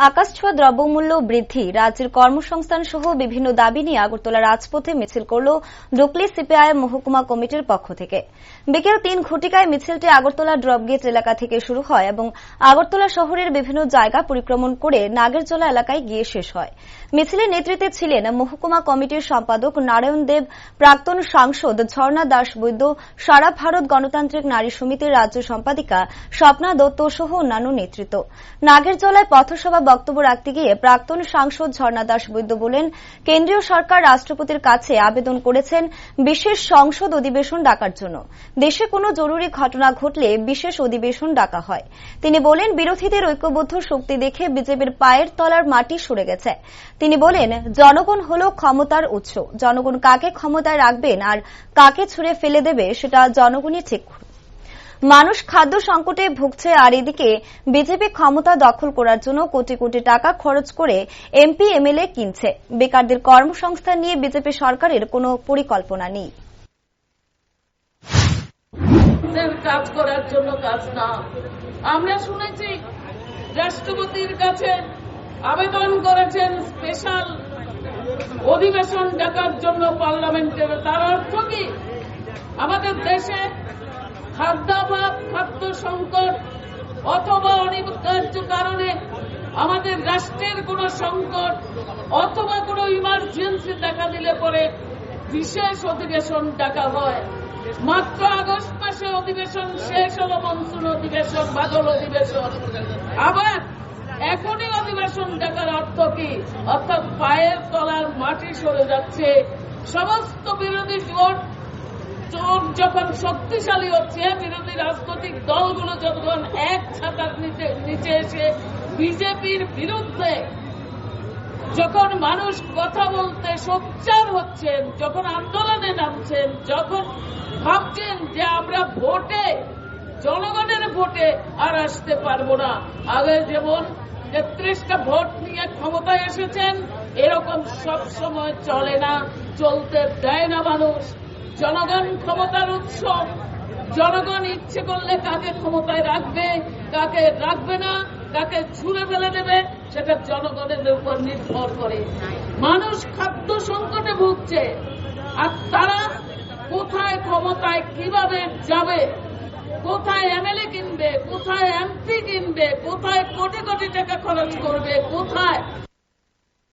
আকাশছোঁয়া দ্রব্যমূল্য বৃদ্ধি, রাজ্যের কর্মসংস্থান সহ বিভিন্ন দাবি নিয়ে আগরতলা রাজপথে মিছিল করল ডুকলি সিপিআইএম মহকুমা কমিটির পক্ষ থেকে। বিকেল ৩ ঘটিকায় মিছিলটি আগরতলা ড্রপগেট এলাকা থেকে শুরু হয় এবং আগরতলা শহরের বিভিন্ন জায়গা পরিক্রমণ করে নাগেরজলা এলাকায় গিয়ে শেষ হয়। মিছিলের নেতৃত্বে ছিলেন মহকুমা কমিটির সম্পাদক নারায়ণ দেব, প্রাক্তন সাংসদ ঝর্ণা দাস বৈদ্য, সারা ভারত গণতান্ত্রিক নারী সমিতির রাজ্য সম্পাদিকা স্বপ্না দত্ত সহ অন্যান্য নেতৃত্ব। নাগেরজলায় পথসভা বক্তব্য রাখতে গিয়ে প্রাক্তন সাংসদ ঝর্ণা দাস বৈদ্য বলেন, কেন্দ্রীয় সরকার রাষ্ট্রপতির কাছে আবেদন করেছেন বিশেষ সংসদ অধিবেশন ডাকার জন্য। দেশে কোনো জরুরি ঘটনা ঘটলে বিশেষ অধিবেশন ডাকা হয়। তিনি বলেন, বিরোধীদের ঐক্যবদ্ধ শক্তি দেখে বিজেপির পায়ের তলার মাটি সরে গেছে। তিনি বলেন, জনগণ হল ক্ষমতার উৎস। জনগণ কাকে ক্ষমতায় রাখবেন আর কাকে ছুঁড়ে ফেলে দেবে সেটা জনগণই ঠিক করবে। মানুষ খাদ্য সংকটে ভুগছে, আর এদিকে বিজেপি ক্ষমতা দখল করার জন্য কোটি কোটি টাকা খরচ করে এমপি এমএলএ কিনছে। বেকারদের কর্মসংস্থান নিয়ে বিজেপি সরকারের কোনো পরিকল্পনা নেই। কাজ করার জন্য কাজ না। আমরা শুনেছি রাষ্ট্রপতির কাছে আবেদন করেছেন স্পেশাল অধিবেশন ডাকার জন্য পার্লামেন্টের। তার অর্থ কি? আমাদের দেশে খাদ্যাভাব, খাদ্য সংকট অথবা অনিবার্য কারণে আমাদের রাষ্ট্রের কোনো সংকট অথবা কোনো ইমার্জেন্সি দেখা দিলে পরে বিশেষ অধিবেশন ডাকা হয়। মাত্র আগস্ট মাসে অধিবেশন শেষ হল, মনসুন অধিবেশন, বাদল অধিবেশন। আবার এখনই অধিবেশন ডাকার অর্থ কি? অর্থাৎ পায়ের তলার মাটি সরে যাচ্ছে। সমস্ত বিরোধী জোট যখন শক্তিশালী হচ্ছে, বিরোধী রাজনৈতিক দলগুলো যখন এক ছাতার নিচে এসে বিজেপির বিরুদ্ধে যখন মানুষ কথা বলতে সোচ্চার হচ্ছেন, যখন আন্দোলনে নামছেন, যখন ভাবছেন যে আমরা ভোটে, জনগণের ভোটে আর আসতে পারবো না, আগে যেমন ৩৩টা ভোট নিয়ে ক্ষমতায় এসেছেন, এরকম সব সময় চলে না, চলতে দেয় না মানুষ। জনগণ ক্ষমতার উৎস। জনগণ ইচ্ছে করলে কাকে ক্ষমতায় রাখবে, কাকে রাখবে না, কাকে ছুঁড়ে ফেলে দেবে, সেটা জনগণের উপর নির্ভর করে। মানুষ খাদ্য সংকটে ভুগছে, আর তারা কোথায় ক্ষমতায় কিভাবে যাবে, কোথায় এমএলএ কিনবে, কোথায় এমপি কিনবে, কোথায় কোটি কোটি টাকা খরচ করবে, কোথায়